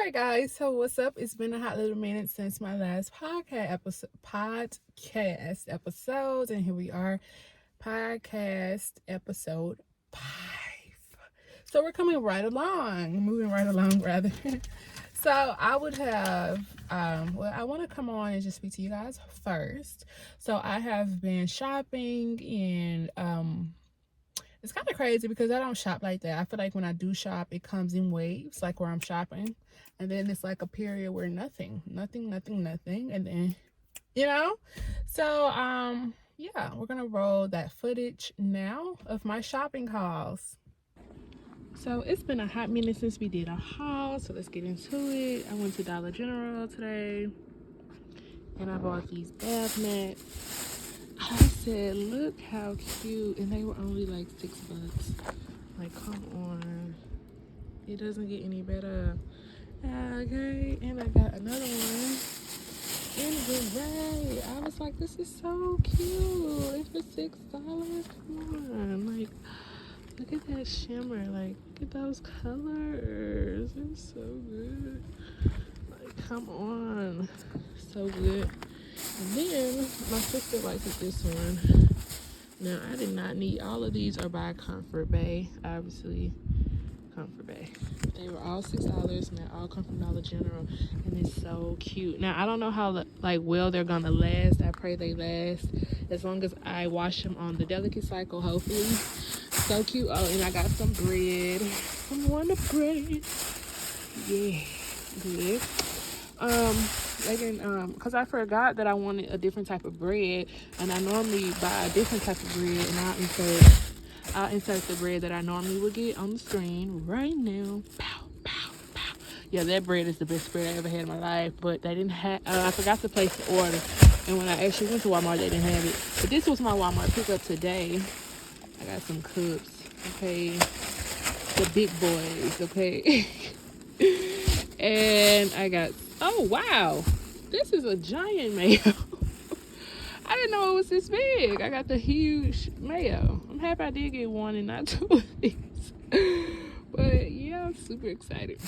right, guys. So what's up? It's been a hot little minute since my last podcast episode, and here we are, podcast episode 5. So we're coming right along, moving right along, rather. So I would have, I want to come on and just speak to you guys first. So I have been shopping and it's kind of crazy because I don't shop like that. I feel like when I do shop, it comes in waves, like where I'm shopping. And then it's like a period where nothing. And then, you know? So, yeah, we're going to roll that footage now of my shopping hauls. So it's been a hot minute since we did a haul. So let's get into it. I went to Dollar General today. And I bought these bath mats. I said, look how cute, and they were only like $6. Like, come on, it doesn't get any better. Okay, and I got another one in gray. I was like, this is so cute. It's for $6. Come on, like, look at that shimmer. Like, look at those colors. It's so good. Like, come on, so good. And then my sister likes this one. Now I did not need all of these are by Comfort Bay, obviously. Comfort Bay. They were all $6 and they all come from Dollar General, and it's so cute. Now I don't know how well they're gonna last. I pray they last as long as I wash them on the Delicate Cycle, hopefully. So cute. Oh, and I got some bread. Some Wonder Bread. Yeah, good. Because I forgot that I wanted a different type of bread, and I normally buy a different type of bread, and I'll insert the bread that I normally would get on the screen right now. Pow, pow, pow. Yeah, that bread is the best bread I ever had in my life, but they didn't have, I forgot to place the order, and when I actually went to Walmart, they didn't have it. But this was my Walmart pickup today. I got some cups, okay? The big boys, okay? And I got, oh wow, this is a giant mayo. I didn't know it was this big. I got the huge mayo. I'm happy I did get one and not two of these. But yeah, I'm super excited.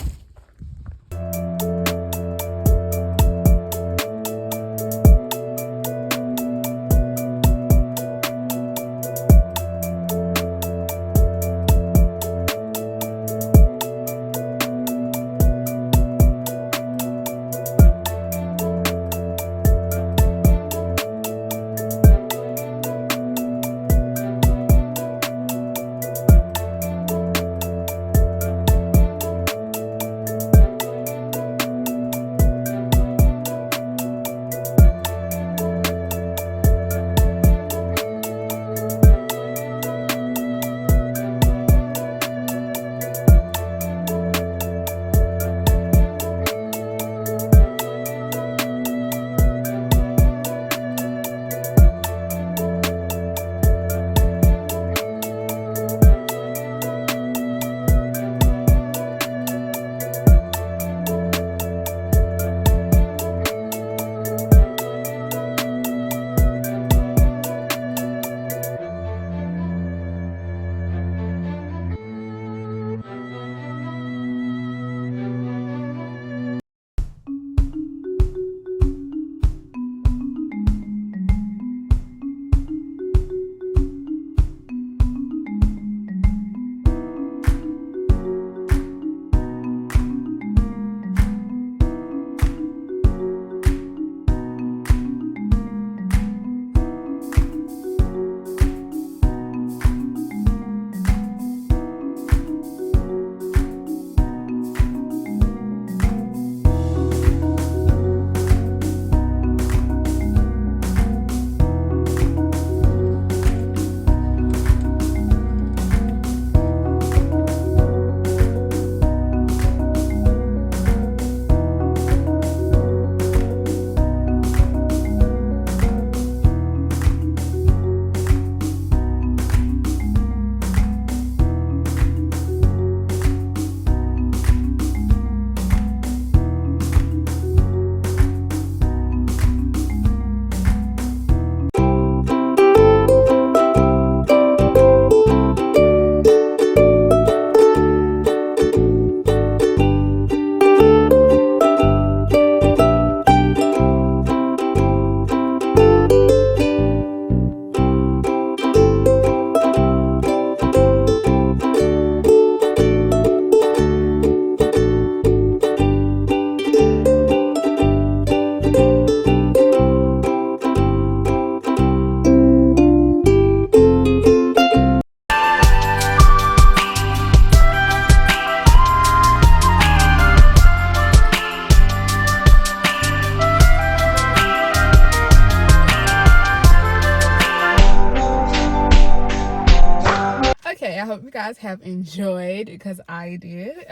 hope you guys have enjoyed, because I did.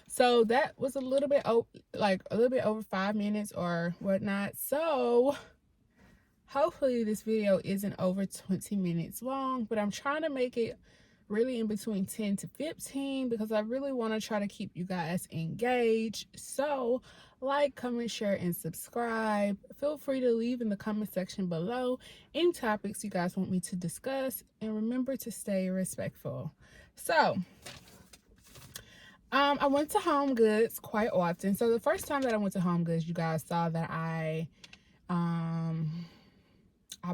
So that was a little bit over 5 minutes or whatnot. So hopefully this video isn't over 20 minutes long, but I'm trying to make it really in between 10 to 15 because I really want to try to keep you guys engaged. So like, comment, share, and subscribe. Feel free to leave in the comment section below any topics you guys want me to discuss, and remember to stay respectful. So I went to Home Goods quite often. So the first time that I went to Home Goods, you guys saw that I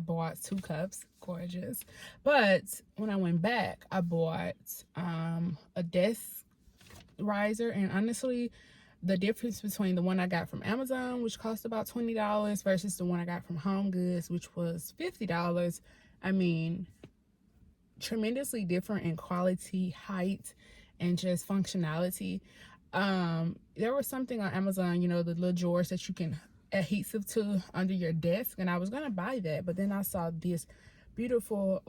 bought 2 cups, gorgeous. But when I went back, I bought a desk riser, and honestly, the difference between the one I got from Amazon, which cost about $20, versus the one I got from Home Goods, which was $50, I mean, tremendously different in quality, height, and just functionality. There was something on Amazon, you know, the little drawers that you can adhesive to under your desk, and I was gonna buy that, but then I saw this beautiful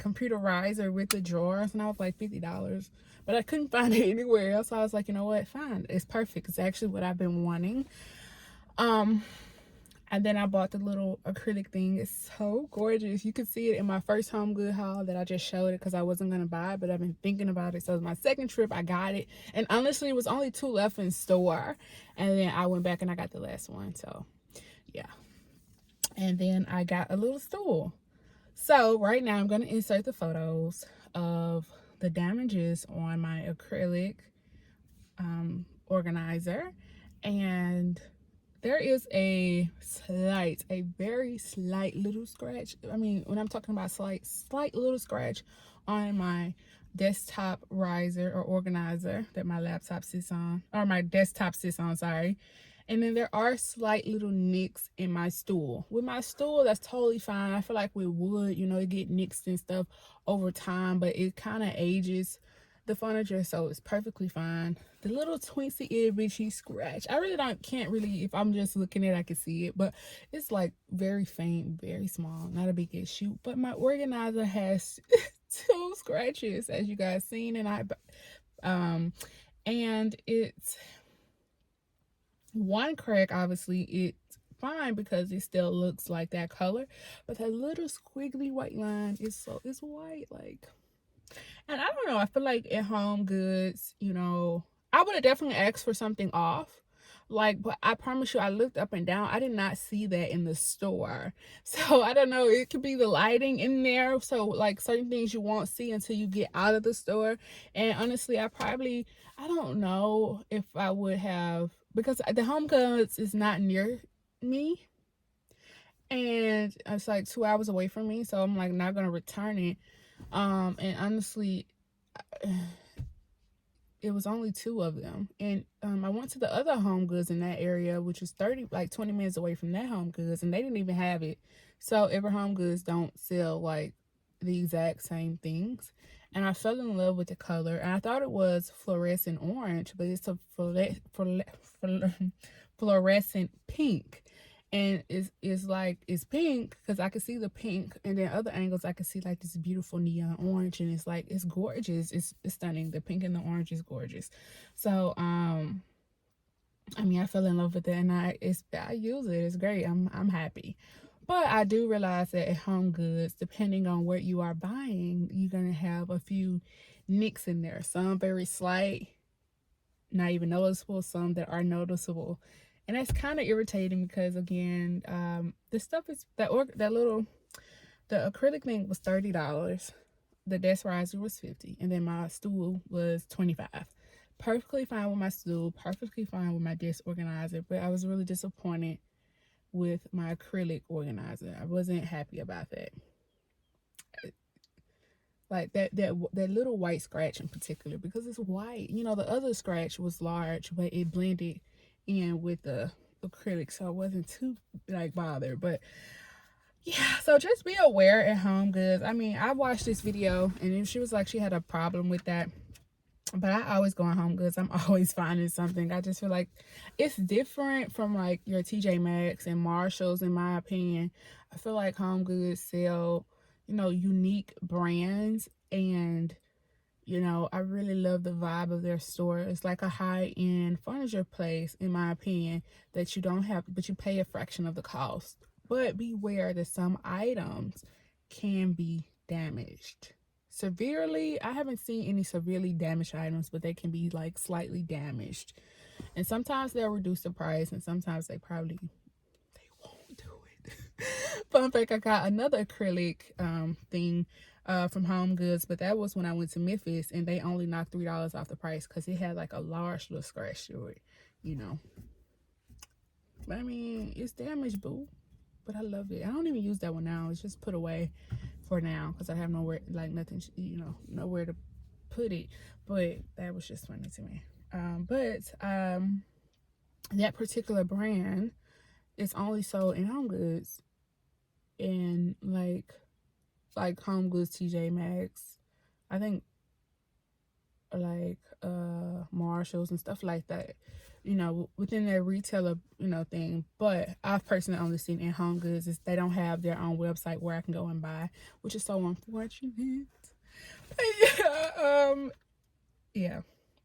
computer riser with the drawers, and I was like, $50, but I couldn't find it anywhere else. So I was like, you know what, fine, it's perfect. It's actually what I've been wanting. And then I bought the little acrylic thing. It's so gorgeous. You can see it in my first Home Good haul that I just showed it because I wasn't going to buy it, but I've been thinking about it. So it was my second trip. I got it. And honestly, it was only 2 left in store. And then I went back and I got the last one. So, yeah. And then I got a little stool. So right now I'm going to insert the photos of the damages on my acrylic organizer. And there is a very slight little scratch. I mean, when I'm talking about slight little scratch on my desktop riser or organizer that my laptop sits on, or my desktop sits on, sorry. And then there are slight little nicks in my stool. With my stool, that's totally fine. I feel like with wood, you know, it get nicks and stuff over time, but it kind of ages the furniture, so it's perfectly fine. The little twincy itty bitty scratch, I really can't really, if I'm just looking at it, I can see it, but it's like very faint, very small, not a big issue. But my organizer has 2 scratches, as you guys seen, and it's one crack. Obviously it's fine because it still looks like that color, but that little squiggly white line is white, like. And I don't know, I feel like at Home Goods, you know, I would have definitely asked for something off. Like, but I promise you, I looked up and down. I did not see that in the store. So I don't know. It could be the lighting in there. So like certain things you won't see until you get out of the store. And honestly, I don't know if I would have, because the Home Goods is not near me. And it's like 2 hours away from me. So I'm like not going to return it. And honestly, it was only 2 of them, and I went to the other Home Goods in that area, which is 20 minutes away from that Home Goods, and they didn't even have it. So every Home Goods don't sell like the exact same things. And I fell in love with the color, and I thought it was fluorescent orange, but it's a fluorescent pink. And it's pink because I can see the pink, and then other angles I can see like this beautiful neon orange, and it's like, it's gorgeous. It's stunning. The pink and the orange is gorgeous. So I mean, I fell in love with it, and I use it. It's great. I'm happy. But I do realize that at Home Goods, depending on what you are buying, you're gonna have a few nicks in there. Some very slight, not even noticeable, some that are noticeable. And that's kind of irritating because, again, the stuff is the acrylic thing was $30. The desk riser was $50, and then my stool was $25. Perfectly fine with my stool, perfectly fine with my desk organizer, but I was really disappointed with my acrylic organizer. I wasn't happy about that. Like that little white scratch in particular, because it's white. You know, the other scratch was large, but it blended in with the acrylic, so I wasn't too like bothered. But yeah, so just be aware at Home Goods. I mean, I watched this video, and she was like, she had a problem with that. But I always go on Home Goods. I'm always finding something. I just feel like it's different from like your TJ Maxx and Marshalls, in my opinion. I feel like Home Goods sell unique brands. And I really love the vibe of their store. It's like a high-end furniture place, in my opinion, that you don't have, but you pay a fraction of the cost. But beware that some items can be damaged severely. I haven't seen any severely damaged items, but they can be like slightly damaged. And sometimes they'll reduce the price, and sometimes they won't do it. Fun fact, I got another acrylic thing from Home Goods, but that was when I went to Memphis, and they only knocked $3 off the price because it had like a large little scratch through it. But I mean, it's damaged, boo. But I love it. I don't even use that one now. It's just put away for now because I have nowhere, like nothing, nowhere to put it. But that was just funny to me. That particular brand is only sold in Home Goods and like Home Goods, TJ Maxx, I think like Marshalls and stuff like that, within their retailer thing. But I've personally only seen in Home Goods is they don't have their own website where I can go and buy, which is so unfortunate. Yeah,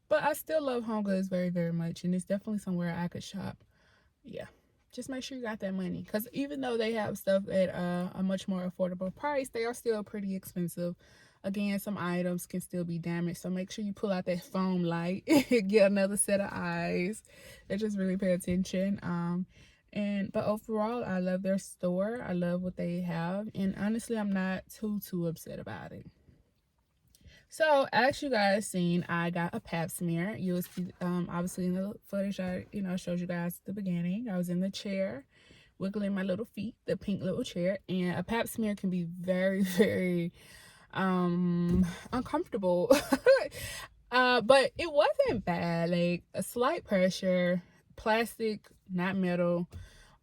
but I still love Home Goods very, very much, and it's definitely somewhere I could shop. Yeah, just make sure you got that money, because even though they have stuff at a much more affordable price, they are still pretty expensive. Again, some items can still be damaged, so make sure you pull out that foam light, get another set of eyes, and just really pay attention. But overall, I love their store. I love what they have, and honestly, I'm not too upset about it. So, as you guys seen, I got a pap smear. You'll see, obviously in the footage I, showed you guys at the beginning. I was in the chair, wiggling my little feet, the pink little chair. And a pap smear can be very, very uncomfortable. But it wasn't bad. Like, a slight pressure, plastic, not metal.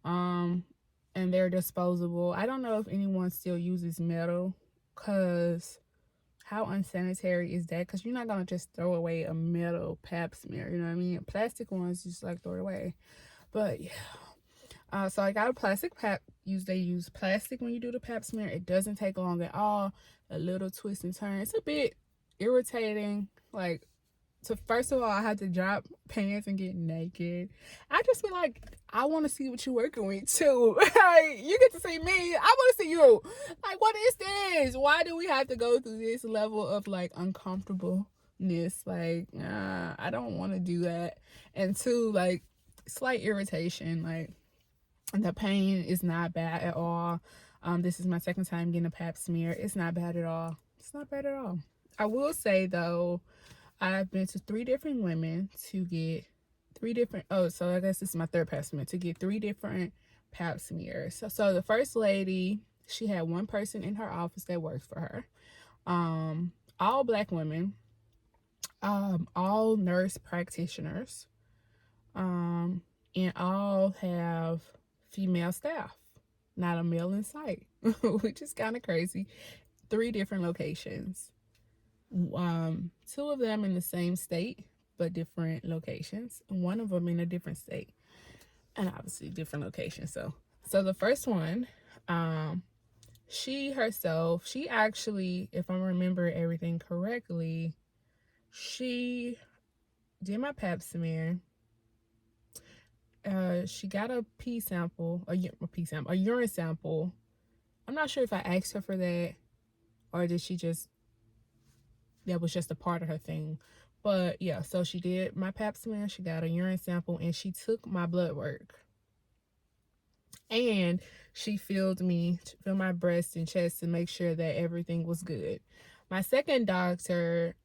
And they're disposable. I don't know if anyone still uses metal, because how unsanitary is that? Because you're not going to just throw away a metal pap smear, you know what I mean? Plastic ones, just like throw it away. But yeah. So I got a plastic pap. They use plastic when you do the pap smear. It doesn't take long at all. A little twist and turn. It's a bit irritating. Like, so first of all, I had to drop pants and get naked. I just feel like I want to see what you're working with too. Like, you get to see me. I want to see you. Like, what is this? Why do we have to go through this level of like uncomfortableness? Like, I don't want to do that. And two, like, slight irritation. Like, the pain is not bad at all. This is my second time getting a pap smear. It's not bad at all. It's not bad at all. I will say though, I've been to 3 different women to get 3 different, so I guess this is my third pap smear, to get 3 different pap smears. So the first lady, she had one person in her office that works for her. All Black women, all nurse practitioners, and all have female staff, not a male in sight, which is kind of crazy. 3 different locations. 2 of them in the same state, but different locations. One of them in a different state, and obviously different locations. So the first one, she actually, if I remember everything correctly, she did my pap smear. She got a urine sample. I'm not sure if I asked her for that, or did she just, that was just a part of her thing. But yeah, so she did my pap smear, she got a urine sample, and she took my blood work. And she filled my breast and chest to make sure that everything was good. My second doctor,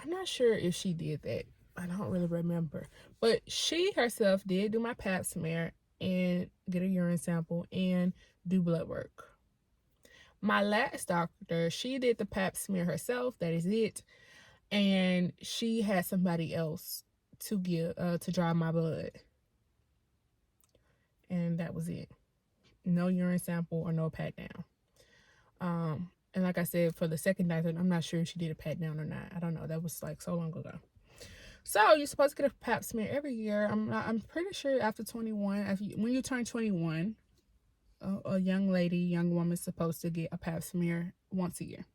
I'm not sure if she did that. I don't really remember. But she herself did do my pap smear and get a urine sample and do blood work. My last doctor, she did the pap smear herself. That is it. And she had somebody else to draw my blood. And that was it. No urine sample or no pat down. And like I said, for the second doctor, I'm not sure if she did a pat down or not. I don't know. That was like so long ago. So you're supposed to get a pap smear every year. I'm pretty sure after 21, when you turn 21, a young woman is supposed to get a pap smear once a year.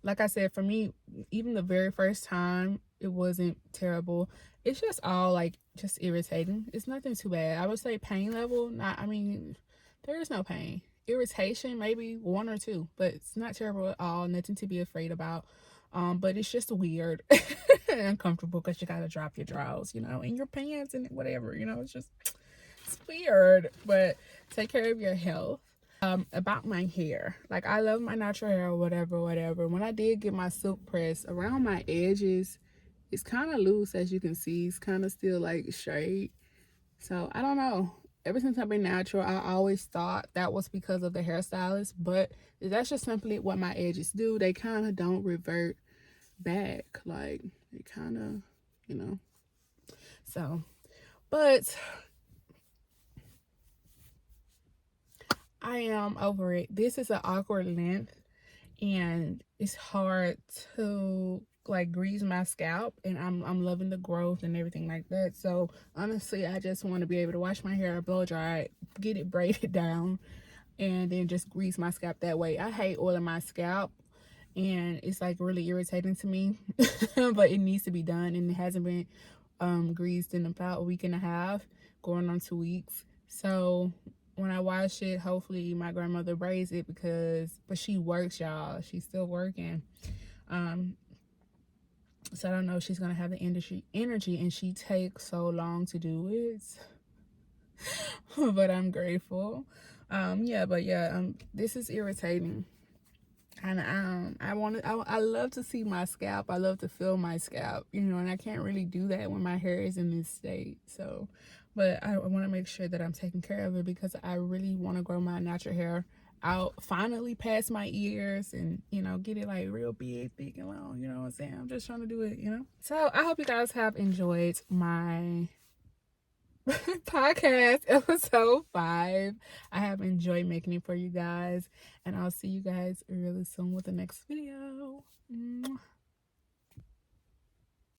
Like I said, for me, even the very first time, it wasn't terrible. It's just all like just irritating. It's nothing too bad. I would say pain level, not, I mean, there is no pain. Irritation, maybe 1 or 2, but it's not terrible at all. Nothing to be afraid about. But it's just weird and uncomfortable because you gotta drop your drawers, in your pants and whatever, it's weird. But take care of your health. About my hair, like I love my natural hair or whatever. When I did get my silk press, around my edges it's kind of loose, as you can see. It's kind of still like straight. So I don't know, ever since I've been natural, I always thought that was because of the hairstylist, but that's just simply what my edges do. They kind of don't revert back, like they kind of, so. But I am over it. This is an awkward length and it's hard to like grease my scalp, and I'm loving the growth and everything like that. So honestly, I just want to be able to wash my hair, blow dry it, get it braided down, and then just grease my scalp that way. I hate oiling my scalp and it's like really irritating to me. But it needs to be done, and it hasn't been greased in about a week and a half, going on 2 weeks. So when I wash it, hopefully my grandmother braids it, but she works, y'all. She's still working. So I don't know if she's gonna have the energy, and she takes so long to do it. But I'm grateful. This is irritating. And I love to see my scalp. I love to feel my scalp, and I can't really do that when my hair is in this state. So, but I want to make sure that I'm taking care of it, because I really want to grow my natural hair out, finally past my ears, and get it like real big, thick, and long. You know what I'm saying? I'm just trying to do it. So I hope you guys have enjoyed my podcast episode 5. I have enjoyed making it for you guys, and I'll see you guys really soon with the next video.